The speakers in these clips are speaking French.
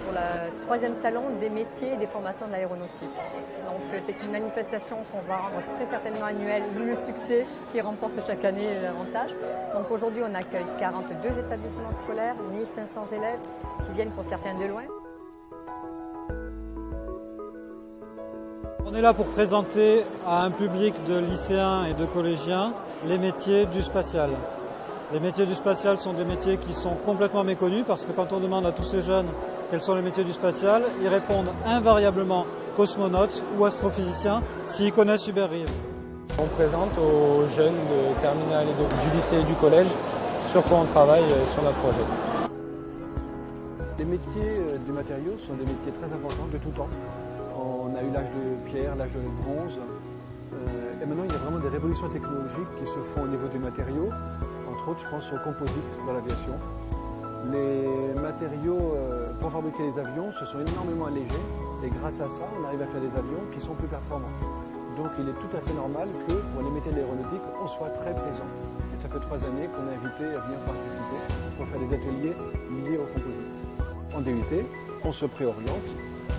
pour le 3e salon des métiers et des formations de l'aéronautique. Donc c'est une manifestation qu'on va rendre très certainement annuelle, vu le succès qui remporte chaque année l'avantage. Donc aujourd'hui on accueille 42 établissements scolaires, 1500 élèves qui viennent pour certains de loin. On est là pour présenter à un public de lycéens et de collégiens les métiers du spatial. Les métiers du spatial sont des métiers qui sont complètement méconnus parce que quand on demande à tous ces jeunes quels sont les métiers du spatial, ils répondent invariablement cosmonautes ou astrophysiciens s'ils connaissent Hubert Reeves. On présente aux jeunes de terminale et du lycée et du collège sur quoi on travaille sur notre projet. Les métiers du matériau sont des métiers très importants de tout temps. On a eu l'âge de pierre, l'âge de bronze. Et maintenant, il y a vraiment des révolutions technologiques qui se font au niveau des matériaux. Entre autres, je pense aux composites dans l'aviation. Les matériaux pour fabriquer les avions se sont énormément allégés. Et grâce à ça, on arrive à faire des avions qui sont plus performants. Donc il est tout à fait normal que pour les métiers de l'aéronautique, on soit très présent. Et ça fait 3 années qu'on est invité à venir participer pour faire des ateliers liés aux composites. En DUT, on se préoriente.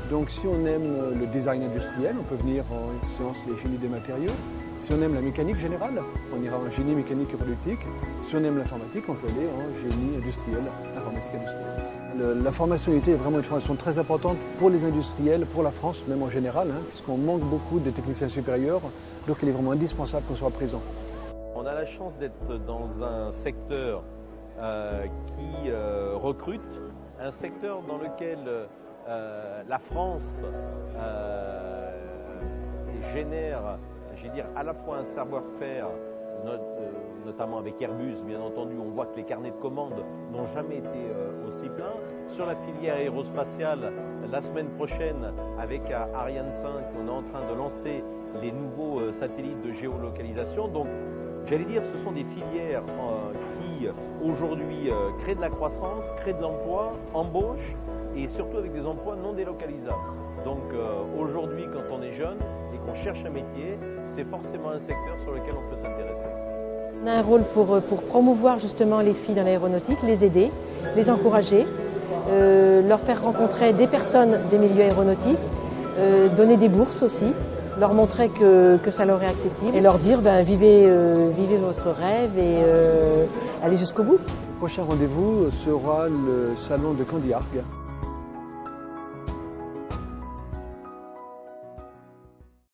Donc si on aime le design industriel, on peut venir en sciences et génie des matériaux. Si on aime la mécanique générale, on ira en génie mécanique et productique. Si on aime l'informatique, on peut aller en génie industriel, informatique industrielle. La formation UT est vraiment une formation très importante pour les industriels, pour la France, même en général, puisqu'on manque beaucoup de techniciens supérieurs, donc il est vraiment indispensable qu'on soit présent. On a la chance d'être dans un secteur qui recrute, un secteur dans lequel la France génère, à la fois un savoir-faire, notamment avec Airbus, bien entendu, on voit que les carnets de commandes n'ont jamais été aussi pleins. Sur la filière aérospatiale, la semaine prochaine, avec Ariane 5, on est en train de lancer les nouveaux satellites de géolocalisation. Donc, ce sont des filières qui, aujourd'hui, créent de la croissance, créent de l'emploi, embauchent, et surtout avec des emplois non délocalisables. Donc aujourd'hui, quand on est jeune et qu'on cherche un métier, c'est forcément un secteur sur lequel on peut s'intéresser. On a un rôle pour promouvoir justement les filles dans l'aéronautique, les aider, les encourager, leur faire rencontrer des personnes des milieux aéronautiques, donner des bourses aussi, leur montrer que ça leur est accessible et leur dire vivez votre rêve et allez jusqu'au bout. Le prochain rendez-vous sera le salon de Candiargues.